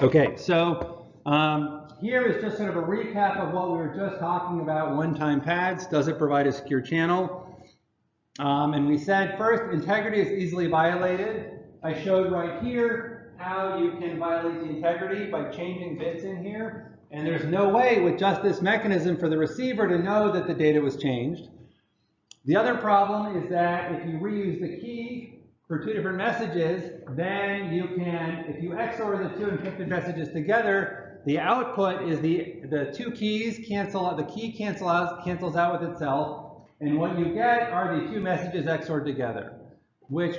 Okay, so here is just sort of a recap of what we were just talking about, one-time pads. Does it provide a secure channel? And we said, first, integrity is easily violated. I showed right here how you can violate the integrity by changing bits in here. And there's no way with just this mechanism for the receiver to know that the data was changed. The other problem is that if you reuse the key for two different messages, then you can, if you XOR the two encrypted messages together, the output is the two keys cancel out, the key cancels out with itself, and what you get are the two messages XORed together, which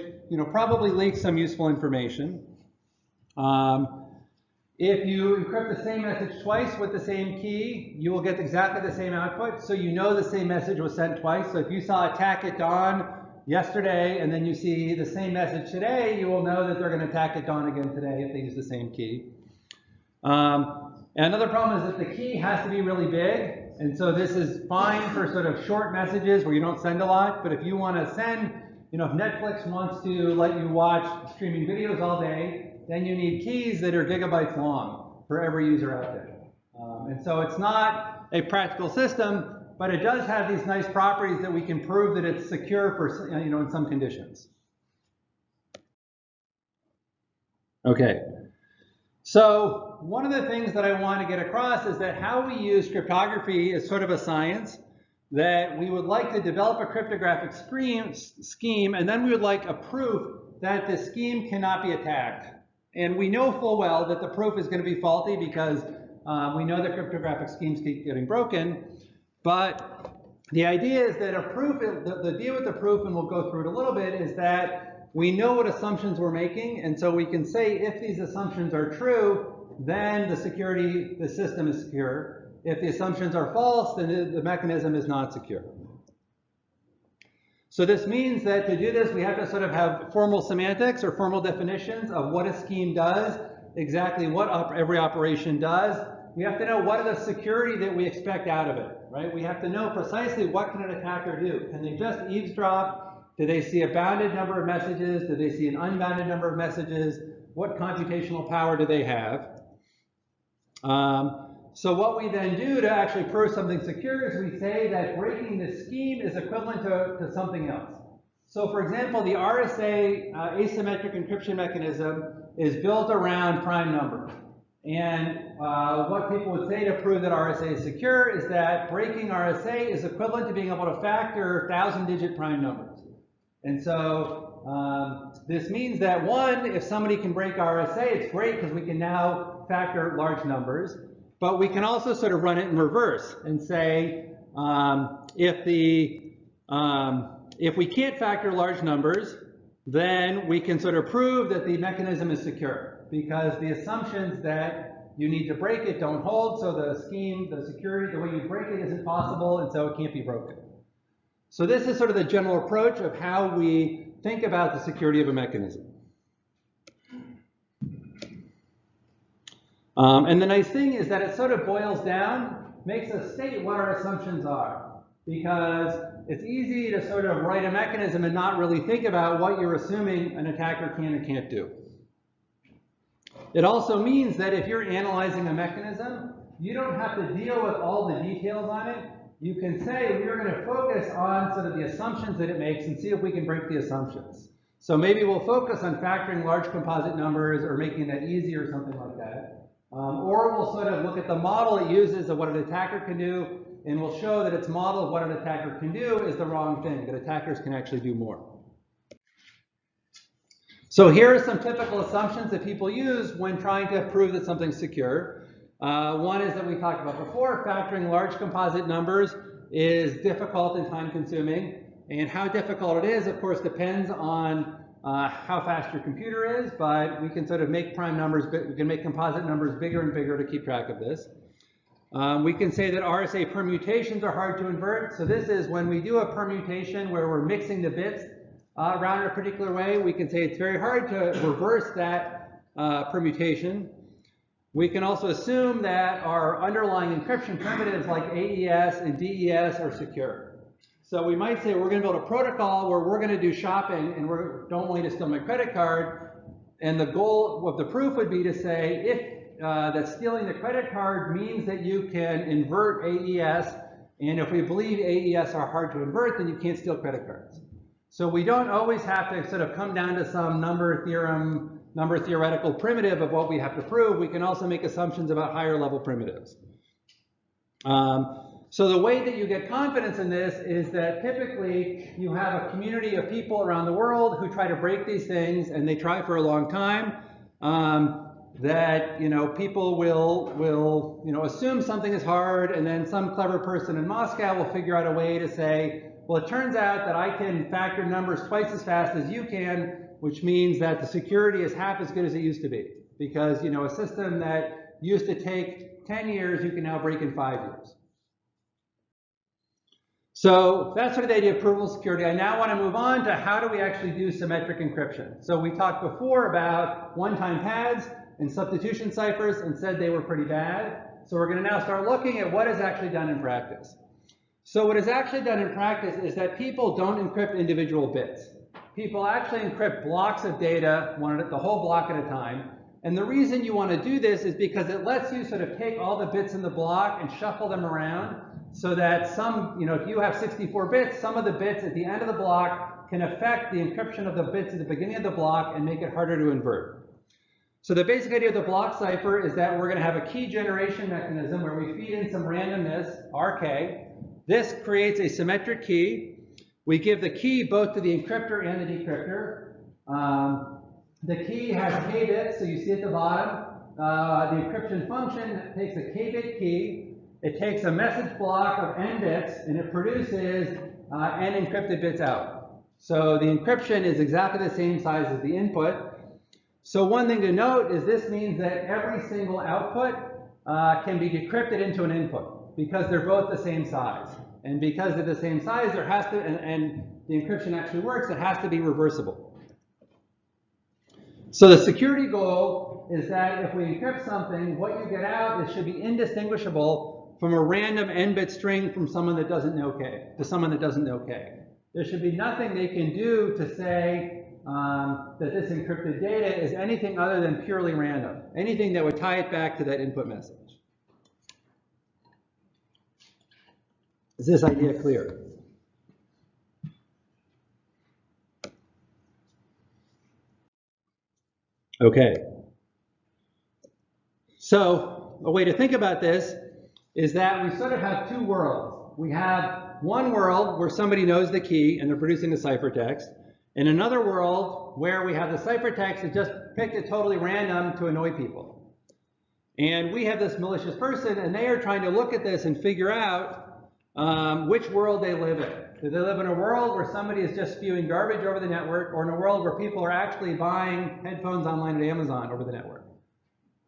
probably leaks some useful information. If you encrypt the same message twice with the same key, you will get exactly the same output, so you know the same message was sent twice. So if you saw attack at dawn yesterday and then you see the same message today, you will know that they're going to attack at dawn again today if they use the same key. And another problem is that the key has to be really big, and so this is fine for sort of short messages where you don't send a lot, but if you want to send, if Netflix wants to let you watch streaming videos all day, then you need keys that are gigabytes long for every user out there. And so it's not a practical system, but it does have these nice properties that we can prove that it's secure for, in some conditions. Okay. So one of the things that I want to get across is that how we use cryptography is sort of a science, that we would like to develop a cryptographic scheme, and then we would like a proof that the scheme cannot be attacked. And we know full well that the proof is going to be faulty because we know that cryptographic schemes keep getting broken. But the idea is that a proof, the deal with the proof, and we'll go through it a little bit, is that we know what assumptions we're making, and so we can say if these assumptions are true, then the system is secure. If the assumptions are false, then the mechanism is not secure. So this means that to do this, we have to sort of have formal semantics or formal definitions of what a scheme does, exactly what every operation does. We have to know what are the security that we expect out of it, right? We have to know precisely what can an attacker do. Can they just eavesdrop? Do they see a bounded number of messages? Do they see an unbounded number of messages? What computational power do they have? So what we then do to actually prove something secure is we say that breaking the scheme is equivalent to something else. So for example, the RSA asymmetric encryption mechanism is built around prime numbers. And what people would say to prove that RSA is secure is that breaking RSA is equivalent to being able to factor 1,000-digit prime numbers. And so this means that one, if somebody can break RSA, it's great because we can now factor large numbers. But we can also sort of run it in reverse and say if we can't factor large numbers, then we can sort of prove that the mechanism is secure because the assumptions that you need to break it don't hold, so the scheme, the security, the way you break it isn't possible, and so it can't be broken. So this is sort of the general approach of how we think about the security of a mechanism. And the nice thing is that it sort of boils down, makes us state what our assumptions are, because it's easy to sort of write a mechanism and not really think about what you're assuming an attacker can and can't do. It also means that if you're analyzing a mechanism, you don't have to deal with all the details on it. You can say we're going to focus on sort of the assumptions that it makes and see if we can break the assumptions. So maybe we'll focus on factoring large composite numbers or making that easy or something like that. Or we'll sort of look at the model it uses of what an attacker can do, and we'll show that its model of what an attacker can do is the wrong thing, that attackers can actually do more. So here are some typical assumptions that people use when trying to prove that something's secure. One is that we talked about before, factoring large composite numbers is difficult and time-consuming. And how difficult it is, of course, depends on how fast your computer is, but we can sort of make prime numbers, we can make composite numbers bigger and bigger to keep track of this. We can say that RSA permutations are hard to invert. So this is when we do a permutation where we're mixing the bits around in a particular way, we can say it's very hard to reverse that permutation. We can also assume that our underlying encryption primitives like AES and DES are secure. So we might say we're going to build a protocol where we're going to do shopping and we don't want you to steal my credit card. And the goal of the proof would be to say if that stealing the credit card means that you can invert AES, and if we believe AES are hard to invert, then you can't steal credit cards. So we don't always have to sort of come down to some number theoretical primitive of what we have to prove. We can also make assumptions about higher level primitives. So the way that you get confidence in this is that typically you have a community of people around the world who try to break these things, and they try for a long time. That people will assume something is hard, and then some clever person in Moscow will figure out a way to say, well, it turns out that I can factor numbers twice as fast as you can, which means that the security is half as good as it used to be, because a system that used to take 10 years you can now break in 5 years. So that's sort of the idea of provable security. I now want to move on to how do we actually do symmetric encryption. So we talked before about one-time pads and substitution ciphers and said they were pretty bad. So we're going to now start looking at what is actually done in practice. So what is actually done in practice is that people don't encrypt individual bits. People actually encrypt blocks of data, the whole block at a time. And the reason you want to do this is because it lets you sort of take all the bits in the block and shuffle them around, so that some, if you have 64 bits, some of the bits at the end of the block can affect the encryption of the bits at the beginning of the block and make it harder to invert. So the basic idea of the block cipher is that we're going to have a key generation mechanism where we feed in some randomness, RK. This creates a symmetric key. We give the key both to the encryptor and the decryptor. The key has k bits, so you see at the bottom. The encryption function takes a k-bit key. It takes a message block of n bits, and it produces n encrypted bits out. So the encryption is exactly the same size as the input. So one thing to note is this means that every single output can be decrypted into an input, because they're both the same size. And because they're the same size, there has to, and the encryption actually works, it has to be reversible. So the security goal is that if we encrypt something, what you get out is should be indistinguishable from a random n-bit string from someone that doesn't know K to someone that doesn't know K. There should be nothing they can do to say that this encrypted data is anything other than purely random, anything that would tie it back to that input message. Is this idea clear? Okay. So a way to think about this is that we sort of have two worlds. We have one world where somebody knows the key and they're producing the ciphertext, and another world where we have the ciphertext that just picked it totally random to annoy people. And we have this malicious person, and they are trying to look at this and figure out which world they live in. Do they live in a world where somebody is just spewing garbage over the network, or in a world where people are actually buying headphones online at Amazon over the network?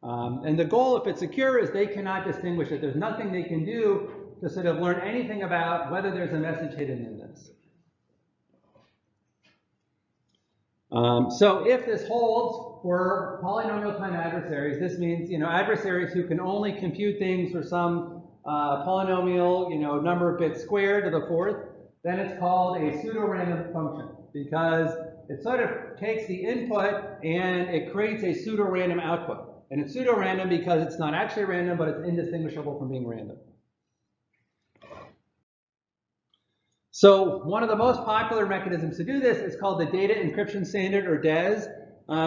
And the goal, if it's secure, is they cannot distinguish it. There's nothing they can do to sort of learn anything about whether there's a message hidden in this. So if this holds for polynomial time adversaries, this means adversaries who can only compute things for some polynomial number of bits squared to the fourth, then it's called a pseudo-random function, because it sort of takes the input and it creates a pseudo-random output. And it's pseudo-random because it's not actually random, but it's indistinguishable from being random. So one of the most popular mechanisms to do this is called the Data Encryption Standard, or DES.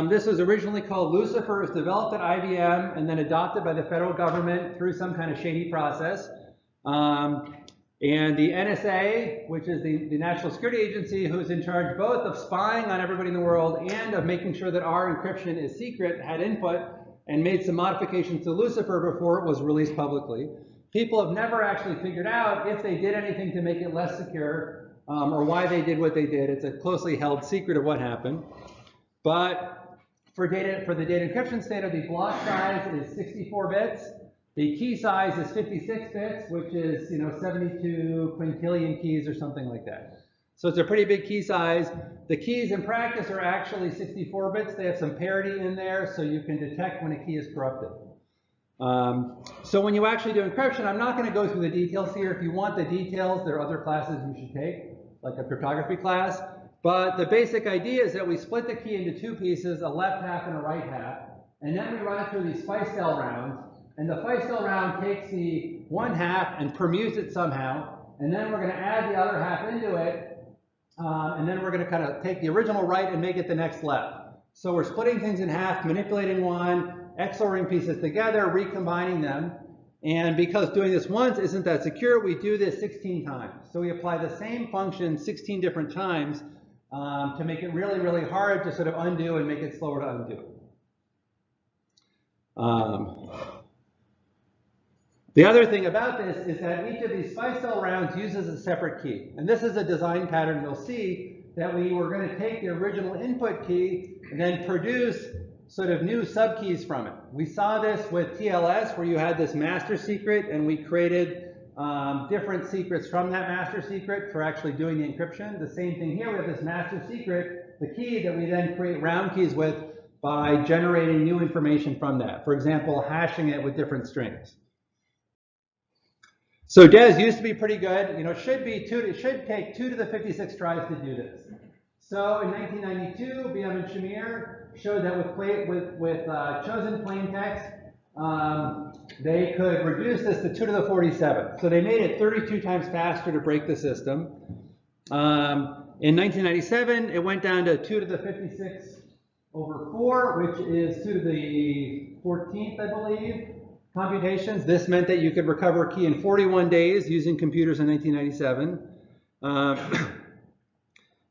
This was originally called Lucifer. It was developed at IBM and then adopted by the federal government through some kind of shady process. And the NSA, which is the National Security Agency, who is in charge both of spying on everybody in the world and of making sure that our encryption is secret, had input and made some modifications to Lucifer before it was released publicly. People have never actually figured out if they did anything to make it less secure or why they did what they did. It's a closely held secret of what happened. But for the data encryption standard, the block size is 64 bits. The key size is 56 bits, which is 72 quintillion keys or something like that. So it's a pretty big key size. The keys in practice are actually 64 bits. They have some parity in there, so you can detect when a key is corrupted. So when you actually do encryption, I'm not going to go through the details here. If you want the details, there are other classes you should take, like a cryptography class. But the basic idea is that we split the key into two pieces, a left half and a right half. and then we run it through these Feistel rounds, and the Feistel round takes the one half and permutes it somehow, and then we're going to add the other half into it, and then we're going to kind of take the original right and make it the next left. So we're splitting things in half, manipulating one, XORing pieces together, recombining them. And because doing this once isn't that secure, we do this 16 times. So we apply the same function 16 different times to make it really, really hard to sort of undo and make it slower to undo. The other thing about this is that each of these Feistel rounds uses a separate key. And this is a design pattern you'll see that we were going to take the original input key and then produce sort of new subkeys from it. We saw this with TLS where you had this master secret and we created different secrets from that master secret for actually doing the encryption. The same thing here, we have this master secret, the key that we then create round keys with by generating new information from that. For example, hashing it with different strings. So DES used to be pretty good. You know, it should take 2 to the 56 tries to do this. So in 1992, BM and Shamir showed that with chosen plain text, they could reduce this to 2 to the 47. So they made it 32 times faster to break the system. In 1997, it went down to 2 to the 56 over 4, which is 2 to the 14th, I believe, computations. This meant that you could recover a key in 41 days using computers in 1997.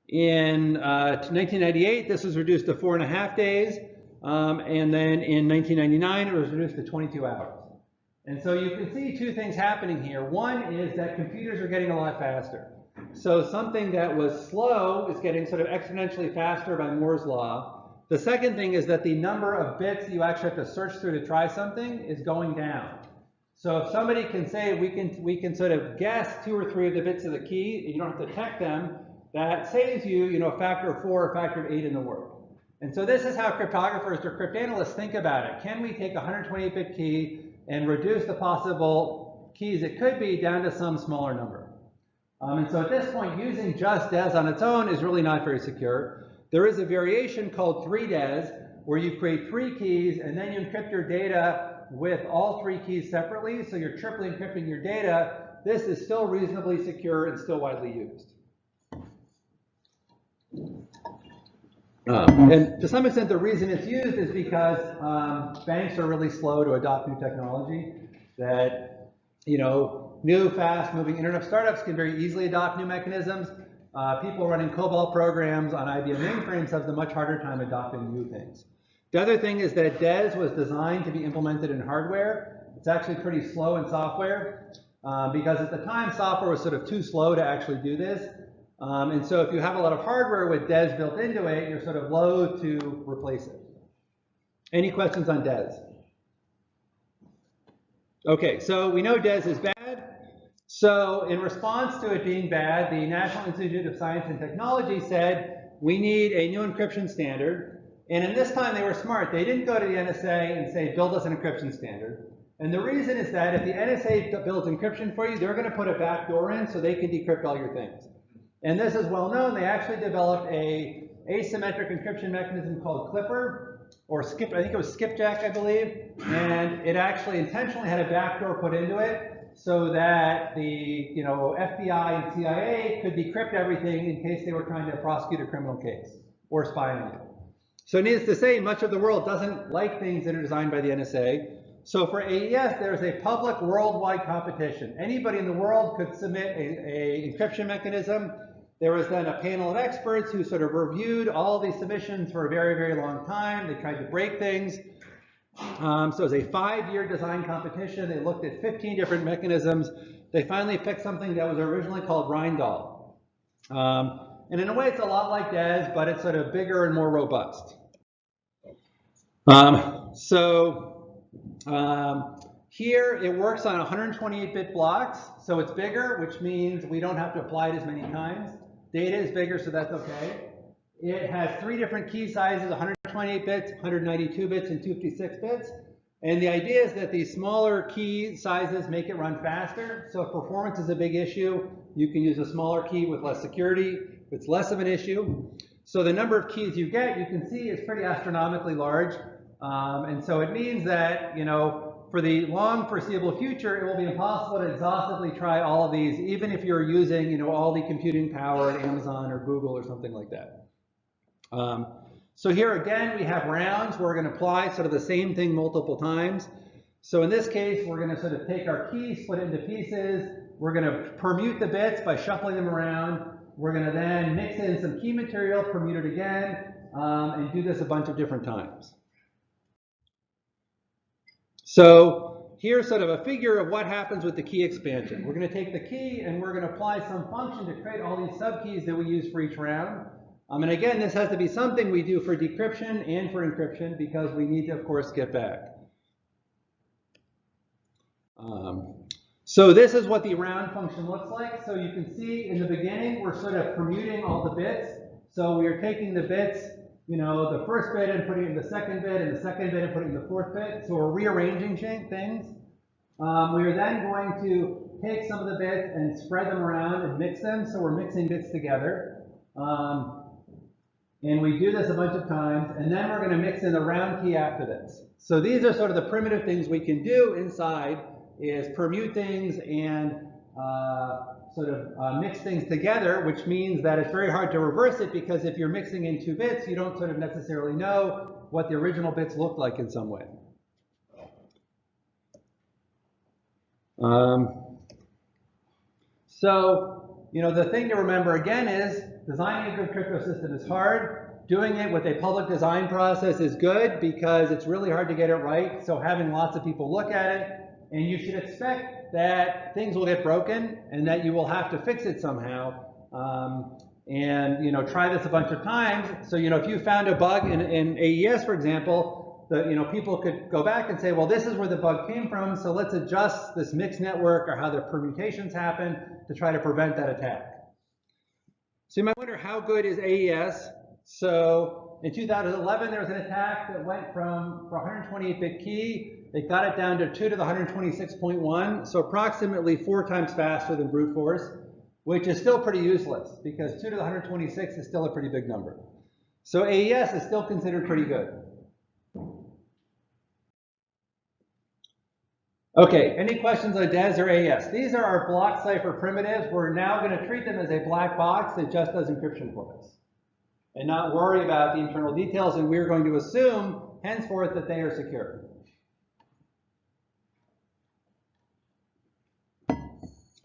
In 1998, this was reduced to 4.5 days. And then in 1999, it was reduced to 22 hours. And so you can see two things happening here. One is that computers are getting a lot faster. So something that was slow is getting sort of exponentially faster by Moore's law. The second thing is that the number of bits you actually have to search through to try something is going down. So if somebody can say we can sort of guess 2 or 3 of the bits of the key, and you don't have to detect them, that saves you, a factor of 4 or a factor of 8 in the work. And so this is how cryptographers or cryptanalysts think about it. Can we take a 128-bit key and reduce the possible keys it could be down to some smaller number? And so at this point, using just DES on its own is really not very secure. There is a variation called 3DES, where you create 3 keys and then you encrypt your data with all 3 keys separately, so you're triply encrypting your data. This is still reasonably secure and still widely used. And to some extent, the reason it's used is because banks are really slow to adopt new technology. That, new, fast-moving internet startups can very easily adopt new mechanisms. People running COBOL programs on IBM mainframes have a much harder time adopting new things. The other thing is that DES was designed to be implemented in hardware. It's actually pretty slow in software because at the time, software was sort of too slow to actually do this. And so if you have a lot of hardware with DES built into it, you're sort of loath to replace it. Any questions on DES? Okay, so we know DES is bad. So in response to it being bad, the National Institute of Science and Technology said, we need a new encryption standard. And in this time, they were smart. They didn't go to the NSA and say, build us an encryption standard. And the reason is that if the NSA builds encryption for you, they're going to put a backdoor in so they can decrypt all your things. And this is well known. They actually developed a asymmetric encryption mechanism called Clipper, or Skip. I think it was Skipjack, I believe. And it actually intentionally had a backdoor put into it so that the FBI and CIA could decrypt everything in case they were trying to prosecute a criminal case or spy on you. So needless to say, much of the world doesn't like things that are designed by the NSA. So for AES, there's a public worldwide competition. Anybody in the world could submit a encryption mechanism. There was then a panel of experts who sort of reviewed all these submissions for a very, very long time. They tried to break things. So it was a 5-year design competition. They looked at 15 different mechanisms. They finally picked something that was originally called Rheindoll. And in a way, it's a lot like DES, but it's sort of bigger and more robust. Here, it works on 128-bit blocks, so it's bigger, which means we don't have to apply it as many times. Data is bigger, so that's okay. It has 3 different key sizes, 128 bits, 192 bits, and 256 bits. And the idea is that these smaller key sizes make it run faster. So if performance is a big issue, you can use a smaller key with less security. If it's less of an issue. So the number of keys you get, you can see, is pretty astronomically large. And so it means that, you know, for the long foreseeable future, it will be impossible to exhaustively try all of these, even if you're using, you know, all the computing power at Amazon or Google or something like that. So here again, we have rounds. We're going to apply sort of the same thing multiple times. So in this case, we're going to sort of take our key, split it into pieces. We're going to permute the bits by shuffling them around. We're going to then mix in some key material, permute it again, and do this a bunch of different times. So here's sort of a figure of what happens with the key expansion. We're going to take the key and we're going to apply some function to create all these subkeys that we use for each round. And again, this has to be something we do for decryption and for encryption because we need to, of course, get back. So this is what the round function looks like. So you can see in the beginning, we're sort of permuting all the bits. So we are taking the bits, you know, the first bit and putting it in the second bit, and the second bit and putting it in the fourth bit. So we're rearranging things. We are then going to take some of the bits and spread them around and mix them. So we're mixing bits together. And we do this a bunch of times, and then we're going to mix in the round key after this. So these are sort of the primitive things we can do inside, is permute things and mix things together, which means that it's very hard to reverse it, because if you're mixing in two bits, you don't sort of necessarily know what the original bits look like in some way. So, you know, the thing to remember again is designing a good crypto system is hard. Doing it with a public design process is good because it's really hard to get it right. So having lots of people look at it, and you should expect that things will get broken and that you will have to fix it somehow. And, you know, try this a bunch of times. So, you know, if you found a bug in AES, for example, you know, people could go back and say, well, this is where the bug came from, so let's adjust this mixed network or how the permutations happen to try to prevent that attack. So you might wonder, how good is AES? So in 2011, there was an attack that went from, for 128-bit key, it got it down to 2 to the 126.1, so approximately 4 times faster than brute force, which is still pretty useless because 2 to the 126 is still a pretty big number. So AES is still considered pretty good. Okay, any questions on DES or AES? These are our block cipher primitives. We're now going to treat them as a black box that just does encryption for us and not worry about the internal details, and we're going to assume henceforth that they are secure.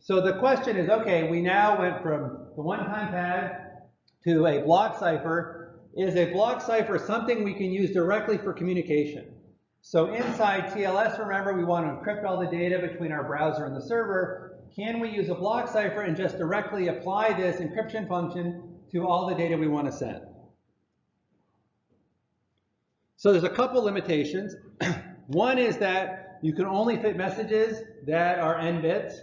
So the question is, okay, we now went from the one-time pad to a block cipher. Is a block cipher something we can use directly for communication? So inside TLS, remember, we want to encrypt all the data between our browser and the server. Can we use a block cipher and just directly apply this encryption function to all the data we want to send? So there's a couple limitations. One is that you can only fit messages that are n bits.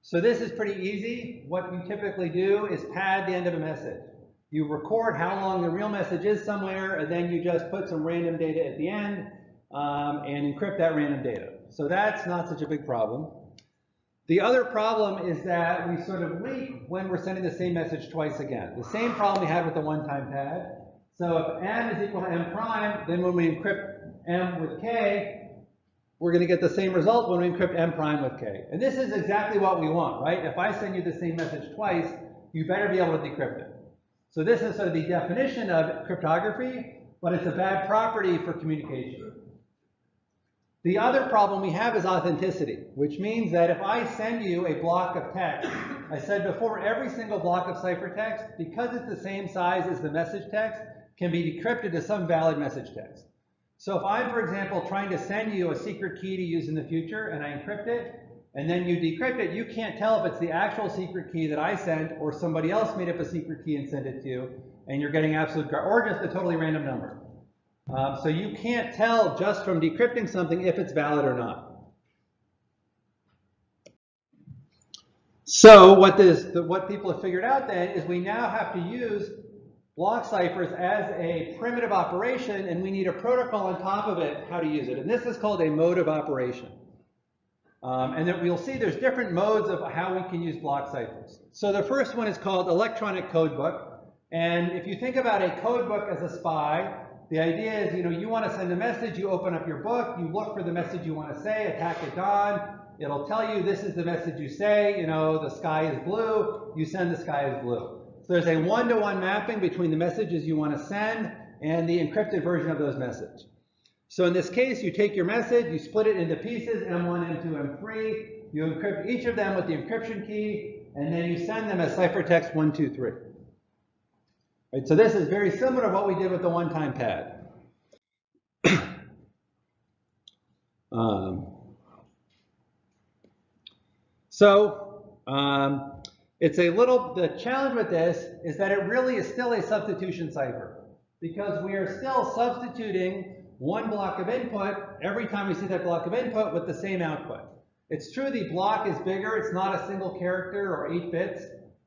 So this is pretty easy. What you typically do is pad the end of a message. You record how long the real message is somewhere, and then you just put some random data at the end and encrypt that random data. So that's not such a big problem. The other problem is that we sort of leak when we're sending the same message twice again. The same problem we had with the one-time pad. So if m is equal to m prime, then when we encrypt m with k, we're going to get the same result when we encrypt m prime with k. And this is exactly what we want, right? If I send you the same message twice, you better be able to decrypt it. So this is sort of the definition of cryptography, but it's a bad property for communication. The other problem we have is authenticity, which means that if I send you a block of text, I said before, every single block of ciphertext, because it's the same size as the message text, can be decrypted as some valid message text. So if I'm, for example, trying to send you a secret key to use in the future, and I encrypt it, and then you decrypt it, you can't tell if it's the actual secret key that I sent, or somebody else made up a secret key and sent it to you, and you're getting absolute, or just a totally random number. So you can't tell just from decrypting something if it's valid or not. So what people have figured out then is we now have to use block ciphers as a primitive operation, and we need a protocol on top of it how to use it. And this is called a mode of operation. And then we'll see there's different modes of how we can use block ciphers. So the first one is called electronic codebook. And if you think about a codebook as a spy, the idea is, you want to send a message, you open up your book, you look for the message you want to say, attack at dawn, it'll tell you this is the message you say, the sky is blue, you send the sky is blue. So there's a one-to-one mapping between the messages you want to send and the encrypted version of those messages. So in this case, you take your message, you split it into pieces, M1, M2, M3, you encrypt each of them with the encryption key, and then you send them as ciphertext 1, 2, 3. Right, so this is very similar to what we did with the one-time pad. The challenge with this is that it really is still a substitution cipher, because we are still substituting one block of input every time we see that block of input with the same output. It's true the block is bigger, it's not a single character or 8 bits,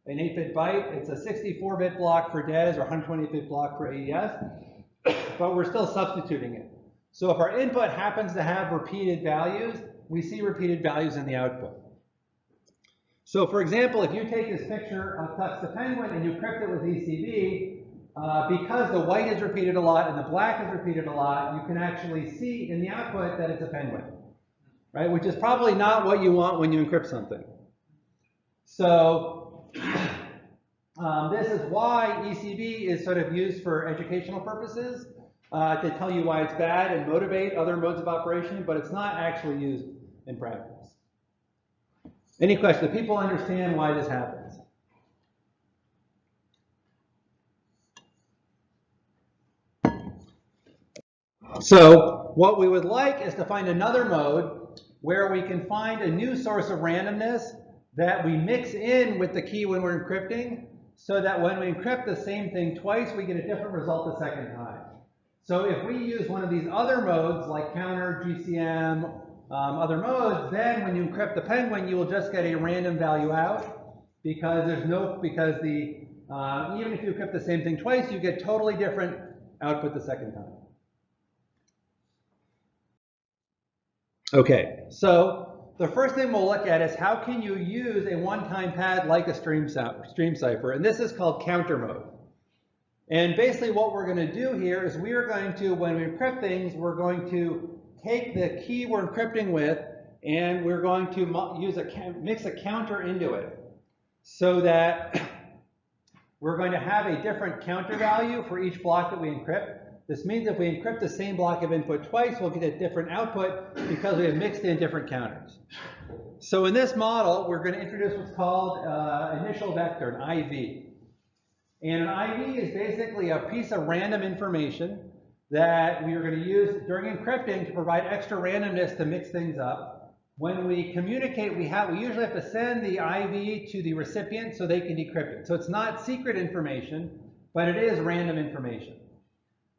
an 8-bit byte, it's a 64-bit block for DES or 128-bit block for AES, but we're still substituting it. So if our input happens to have repeated values, we see repeated values in the output. So for example, if you take this picture of Tux the penguin and you encrypt it with ECB, because the white is repeated a lot and the black is repeated a lot, you can actually see in the output that it's a penguin, right? Which is probably not what you want when you encrypt something. So this is why ECB is sort of used for educational purposes, to tell you why it's bad and motivate other modes of operation, but it's not actually used in practice. Any questions? Do people understand why this happens? So what we would like is to find another mode where we can find a new source of randomness that we mix in with the key when we're encrypting, so that when we encrypt the same thing twice, we get a different result the second time. So if we use one of these other modes like counter, GCM, other modes, then when you encrypt the penguin, you will just get a random value out, because even if you encrypt the same thing twice, you get totally different output the second time. Okay, so the first thing we'll look at is how can you use a one-time pad like a stream cipher, and this is called counter mode. And basically what we're going to do here is we are going to, when we encrypt things, we're going to take the key we're encrypting with and we're going to mix a counter into it, so that we're going to have a different counter value for each block that we encrypt. This means if we encrypt the same block of input twice, we'll get a different output because we have mixed in different counters. So in this model, we're going to introduce what's called initial vector, an IV. And an IV is basically a piece of random information that we are going to use during encrypting to provide extra randomness to mix things up. When we communicate, we usually have to send the IV to the recipient so they can decrypt it. So it's not secret information, but it is random information.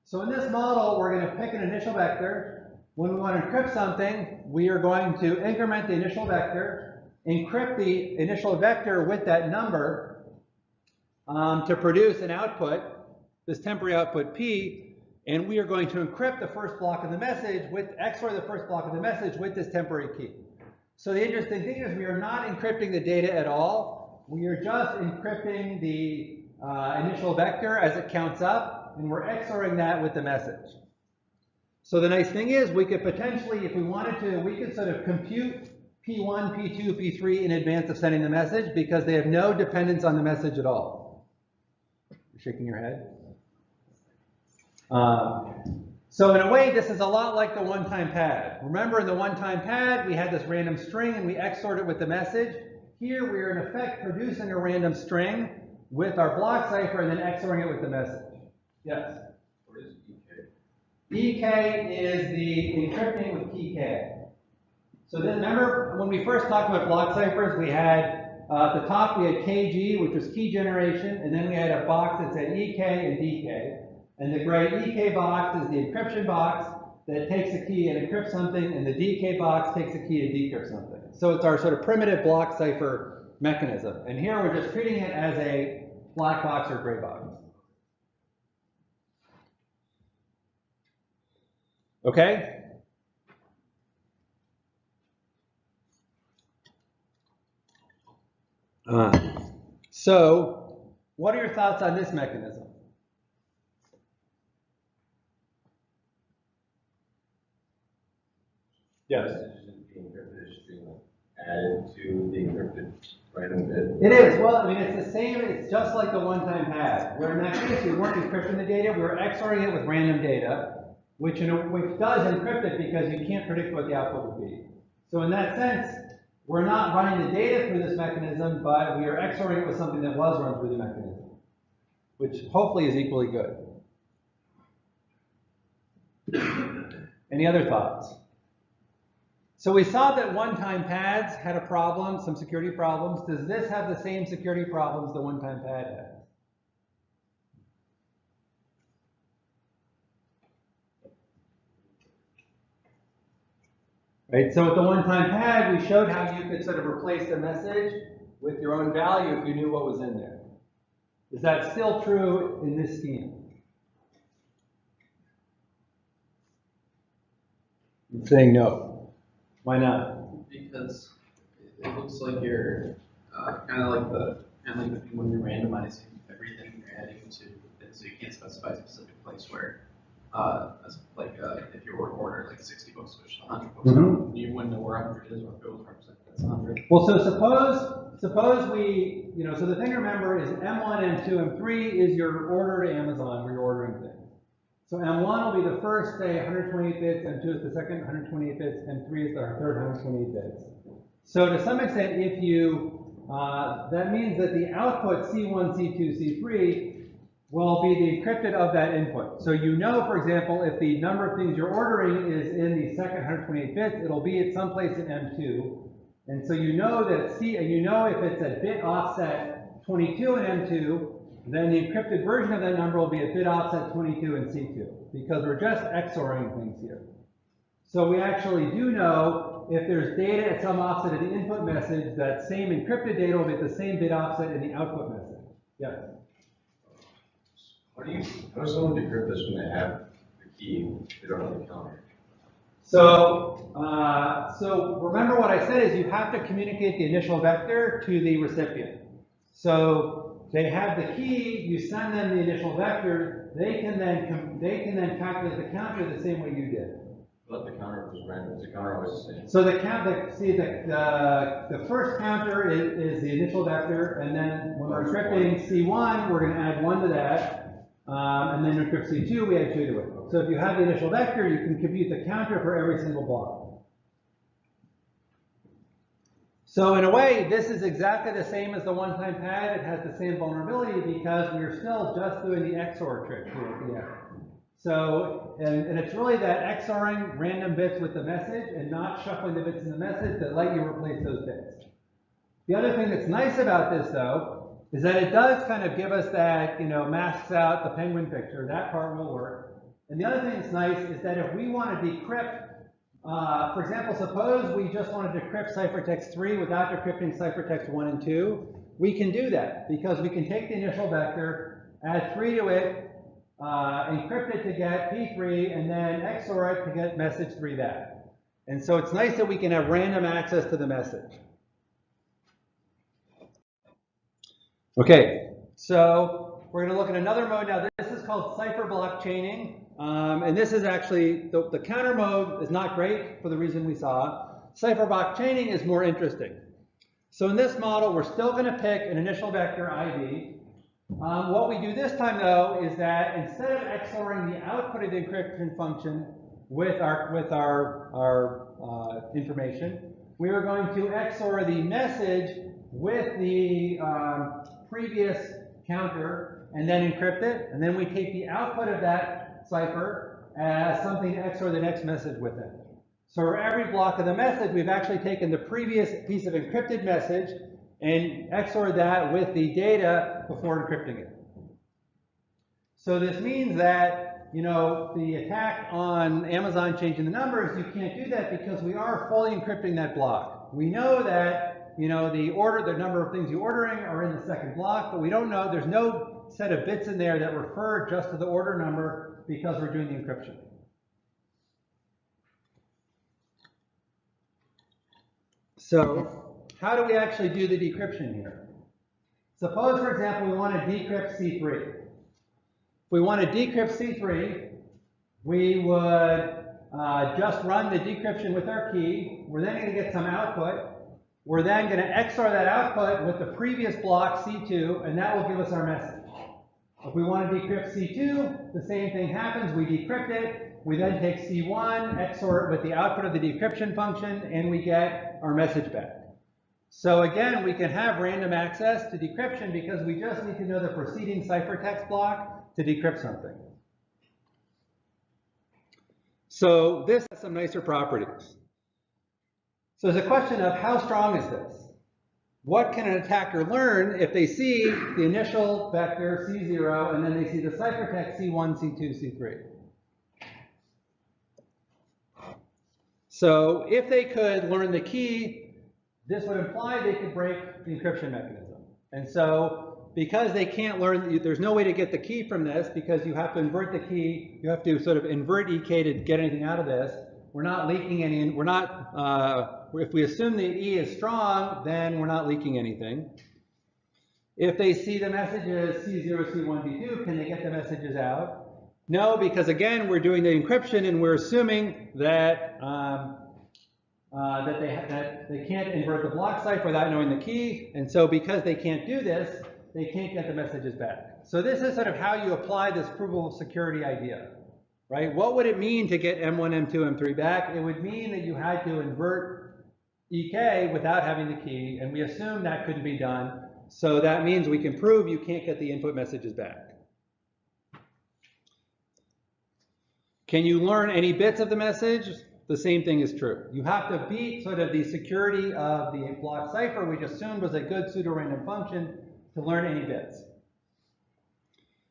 So in this model, we're going to pick an initial vector. When we want to encrypt something, we are going to increment the initial vector, encrypt the initial vector with that number to produce an output, this temporary output P, and we are going to encrypt the first block of the message XOR the first block of the message with this temporary key. So the interesting thing is we are not encrypting the data at all. We are just encrypting the initial vector as it counts up, and we're XORing that with the message. So the nice thing is we could potentially, if we wanted to, we could sort of compute P1, P2, P3 in advance of sending the message, because they have no dependence on the message at all. You're shaking your head? So in a way, this is a lot like the one-time pad. Remember, in the one-time pad, we had this random string and we XORed it with the message. Here, we are in effect producing a random string with our block cipher and then XORing it with the message. Yes? What is EK? EK is the encrypting with key K. So then remember, when we first talked about block ciphers, we had at the top we had KG, which was key generation, and then we had a box that said EK and DK. And the gray EK box is the encryption box that takes a key and encrypts something, and the DK box takes a key and decrypts something. So it's our sort of primitive block cipher mechanism. And here we're just treating it as a black box or gray box. Okay? So what are your thoughts on this mechanism? Yes. The encrypted string added to the encrypted random bit. It is. Well, I mean, it's the same. It's just like the one-time pad. Where in that case, we weren't encrypting the data. We were XORing it with random data, which does encrypt it because you can't predict what the output would be. So in that sense, we're not running the data through this mechanism, but we are XORing it with something that was run through the mechanism, which hopefully is equally good. Any other thoughts? So we saw that one-time pads had a problem, some security problems. Does this have the same security problems the one-time pad has? Right, so with the one-time pad, we showed how you could sort of replace the message with your own value if you knew what was in there. Is that still true in this scheme? I'm saying no. Why not? Because it looks like you're kind of like the when you're randomizing everything you're adding to it, so you can't specify a specific place where if you were to order like 60 books, which 100 books, you wouldn't know where 100 is, or if it was represented as 100. Well, so suppose we, so the thing to remember is M1, M2, M3 is your order to Amazon where you're ordering things. So M1 will be the first, say, 128 bits, M2 is the second 128 bits, M3 is the third 128 bits. So to some extent, if you, that means that the output C1, C2, C3 will be the encrypted of that input. So you know, for example, if the number of things you're ordering is in the second 128 bits, it'll be at some place in M2. And so you know that if it's a bit offset 22 in M2, then the encrypted version of that number will be a bit offset 22 in C2, because we're just XORing things here. So we actually do know if there's data at some offset of the input message, that same encrypted data will be at the same bit offset in the output message. Yes? How does someone decrypt this when they have the key, they don't have the counter? So remember what I said is you have to communicate the initial vector to the recipient. So they have the key, you send them the initial vector, they can then calculate the counter the same way you did. But the counter was random. Is the counter always the same? So the first counter is the initial vector, and then when we're encrypting C1, we're going to add 1 to that. And then encrypt C2, we add 2 to it. So if you have the initial vector, you can compute the counter for every single block. So in a way, this is exactly the same as the one-time pad. It has the same vulnerability because we're still just doing the XOR trick here at the end. So, and it's really that XORing random bits with the message and not shuffling the bits in the message that let you replace those bits. The other thing that's nice about this, though, is that it does kind of give us that, masks out the penguin picture. That part will work. And the other thing that's nice is that if we want to decrypt, for example, suppose we just wanted to decrypt ciphertext 3 without decrypting ciphertext 1 and 2, we can do that because we can take the initial vector, add 3 to it, encrypt it to get P3, and then XOR it to get message 3 back. And so it's nice that we can have random access to the message. Okay, so we're going to look at another mode now. This is called cipher block chaining. And this is actually, the counter mode is not great for the reason we saw. Cipher block chaining is more interesting. So in this model, we're still going to pick an initial vector ID. What we do this time, though, is that instead of XORing the output of the encryption function with our information, we are going to XOR the message with the previous counter and then encrypt it. And then we take the output of that cipher as something to XOR the next message with it. So for every block of the message, we've actually taken the previous piece of encrypted message and XOR that with the data before encrypting it. So this means that, the attack on Amazon changing the numbers, you can't do that because we are fully encrypting that block. We know that, the number of things you're ordering are in the second block, but we don't know, there's no set of bits in there that refer just to the order number because we're doing the encryption. So how do we actually do the decryption here? Suppose, for example, we want to decrypt C3. If we want to decrypt C3, we would just run the decryption with our key. We're then going to get some output. We're then going to XOR that output with the previous block, C2, and that will give us our message. If we want to decrypt C2, the same thing happens. We decrypt it. We then take C1, XOR it with the output of the decryption function, and we get our message back. So again, we can have random access to decryption because we just need to know the preceding ciphertext block to decrypt something. So this has some nicer properties. So there's a question of how strong is this? What can an attacker learn if they see the initial vector C0 and then they see the ciphertext C1, C2, C3? So if they could learn the key, this would imply they could break the encryption mechanism. And so because they can't learn, there's no way to get the key from this because you have to invert the key. You have to sort of invert EK to get anything out of this. We're not leaking any, we're not, if we assume the E is strong, then we're not leaking anything. If they see the messages C0, C1, D2, can they get the messages out? No, because again, we're doing the encryption and we're assuming that that they can't invert the block cipher without knowing the key. And so because they can't do this, they can't get the messages back. So this is sort of how you apply this provable security idea. Right? What would it mean to get M1, M2, M3 back? It would mean that you had to invert EK without having the key, and we assume that couldn't be done. So that means we can prove you can't get the input messages back. Can you learn any bits of the message? The same thing is true. You have to beat sort of the security of the block cipher, which assumed was a good pseudo-random function, to learn any bits.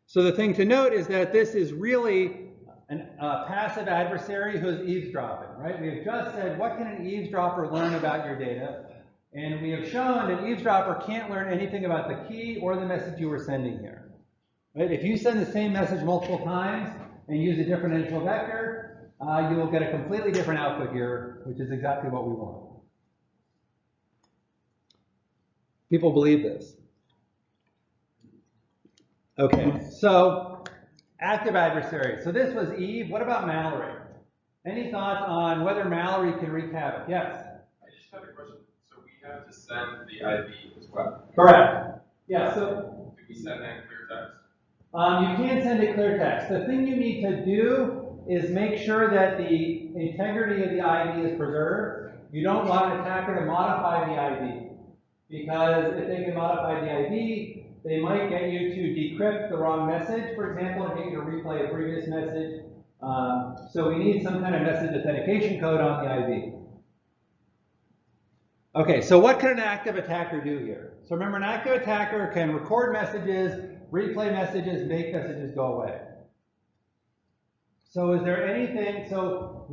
So the thing to note is that this is really a passive adversary who's eavesdropping, right? We have just said, what can an eavesdropper learn about your data? And we have shown an eavesdropper can't learn anything about the key or the message you were sending here. Right? If you send the same message multiple times and use a different initial vector, you will get a completely different output here, which is exactly what we want. People believe this. Okay, so active adversary. So this was Eve. What about Mallory? Any thoughts on whether Mallory can wreak havoc? Yes? I just have a question. So we have to send the ID as well? Correct. Yeah, so do we send that clear text? you can send it clear text. The thing you need to do is make sure that the integrity of the ID is preserved. You don't want an attacker to modify the ID, because if they can modify the ID, they might get you to decrypt the wrong message, for example, and get you to replay a previous message. So we need some kind of message authentication code on the ID. Okay, so what can an active attacker do here? So remember, an active attacker can record messages, replay messages, make messages go away. So is there anything, so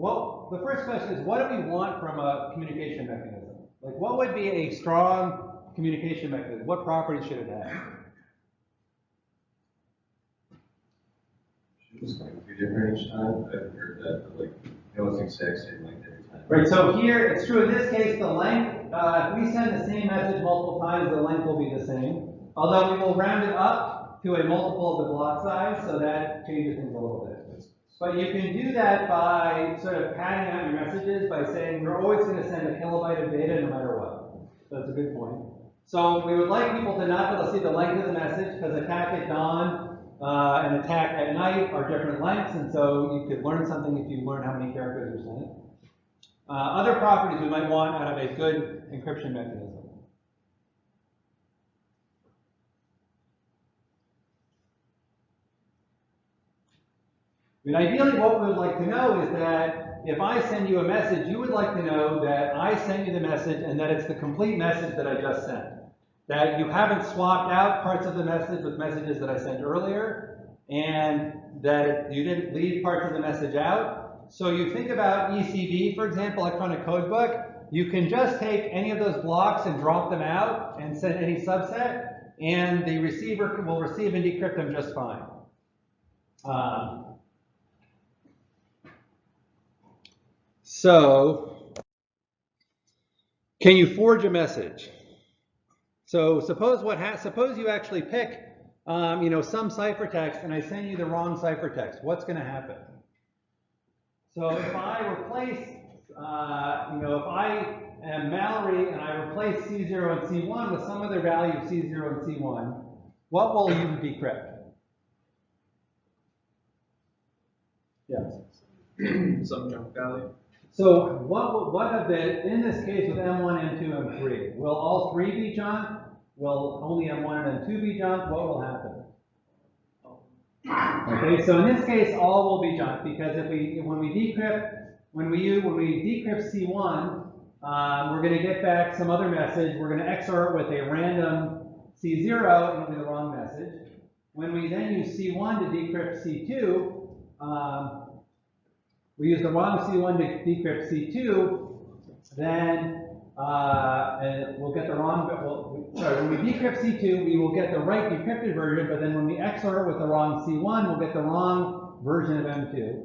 the first question is, what do we want from a communication mechanism? Like, what would be a strong communication mechanism? What properties should it have? It's going to be different each time. I've heard that, but like, it was the exact same length every time. Right, so here, it's true in this case, the length, if we send the same message multiple times, the length will be the same. Although we will round it up to a multiple of the block size, so that changes things a little bit. But you can do that by sort of padding out your messages by saying we're always going to send a kilobyte of data no matter what. So that's a good point. So we would like people to not be able to see the length of the message, because attack at dawn and attack at night are different lengths, and so you could learn something if you learn how many characters are sent. Other properties we might want out of a good encryption mechanism. I mean, ideally, what we would like to know is that if I send you a message, you would like to know that I sent you the message and that it's the complete message that I just sent. That you haven't swapped out parts of the message with messages that I sent earlier, and that you didn't leave parts of the message out. So you think about ECB, for example, electronic code book. You can just take any of those blocks and drop them out and send any subset, and the receiver will receive and decrypt them just fine. So, can you forge a message? So suppose you actually pick, some ciphertext, and I send you the wrong ciphertext. What's going to happen? So if I replace, if I am Mallory and I replace C0 and C1 with some other value of C0 and C1, what will you decrypt? Yes. Some junk value. So what of the, in this case with M1, M2, M3, will all three be junk? Will only M1 and M2 be junk? What will happen? Okay, so in this case, all will be junk because when we decrypt C1, we're going to get back some other message. We're going to XOR it with a random C0, and it'll be the wrong message. When we then use C1 to decrypt C2, we use the wrong C1 to decrypt C2, then and we'll get the wrong, when we decrypt C2, we will get the right decrypted version, but then when we XOR it with the wrong C1, we'll get the wrong version of M2.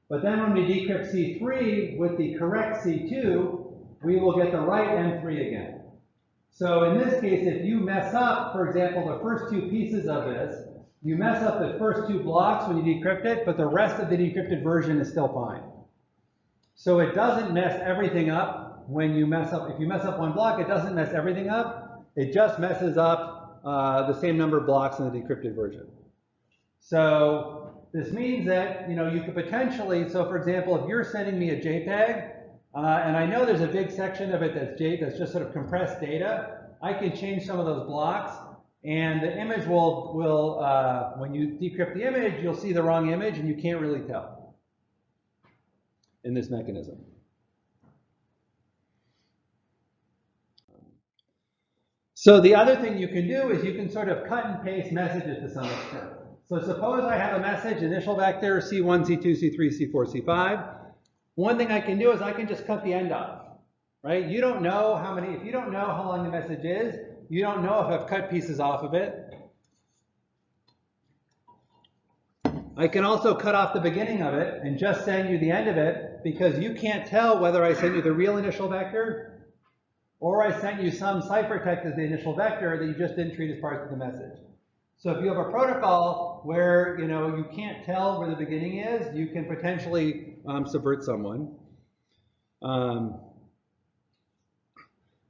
But then when we decrypt C3 with the correct C2, we will get the right M3 again. So in this case, if you mess up, for example, the first two pieces of this, you mess up the first two blocks when you decrypt it, but the rest of the decrypted version is still fine. So it doesn't mess everything up when you mess up. If you mess up one block, it doesn't mess everything up. It just messes up the same number of blocks in the decrypted version. So this means that you could potentially, so for example, if you're sending me a JPEG, and I know there's a big section of it that's just sort of compressed data, I can change some of those blocks. And the image will when you decrypt the image, you'll see the wrong image, and you can't really tell in this mechanism. So the other thing you can do is you can sort of cut and paste messages to some extent. So suppose I have a message, initial vector, C1, C2, C3, C4, C5. One thing I can do is I can just cut the end off, right? You don't know how many, if you don't know how long the message is, you don't know if I've cut pieces off of it. I can also cut off the beginning of it and just send you the end of it because you can't tell whether I sent you the real initial vector or I sent you some ciphertext as the initial vector that you just didn't treat as part of the message. So if you have a protocol where you can't tell where the beginning is, you can potentially subvert someone.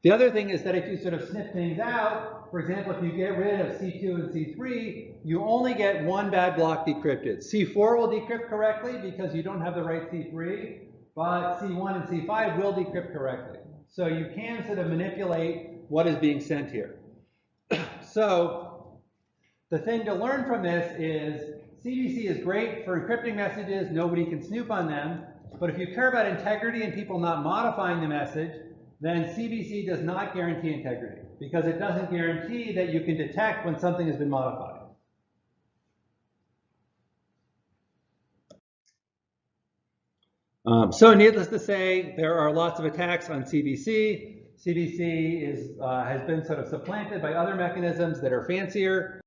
The other thing is that if you sort of snip things out, for example, if you get rid of C2 and C3, you only get one bad block decrypted. C4 will decrypt correctly because you don't have the right C3, but C1 and C5 will decrypt correctly. So you can sort of manipulate what is being sent here. So the thing to learn from this is CBC is great for encrypting messages. Nobody can snoop on them. But if you care about integrity and people not modifying the message, then CBC does not guarantee integrity because it doesn't guarantee that you can detect when something has been modified. So needless to say, there are lots of attacks on CBC. CBC has been sort of supplanted by other mechanisms that are fancier.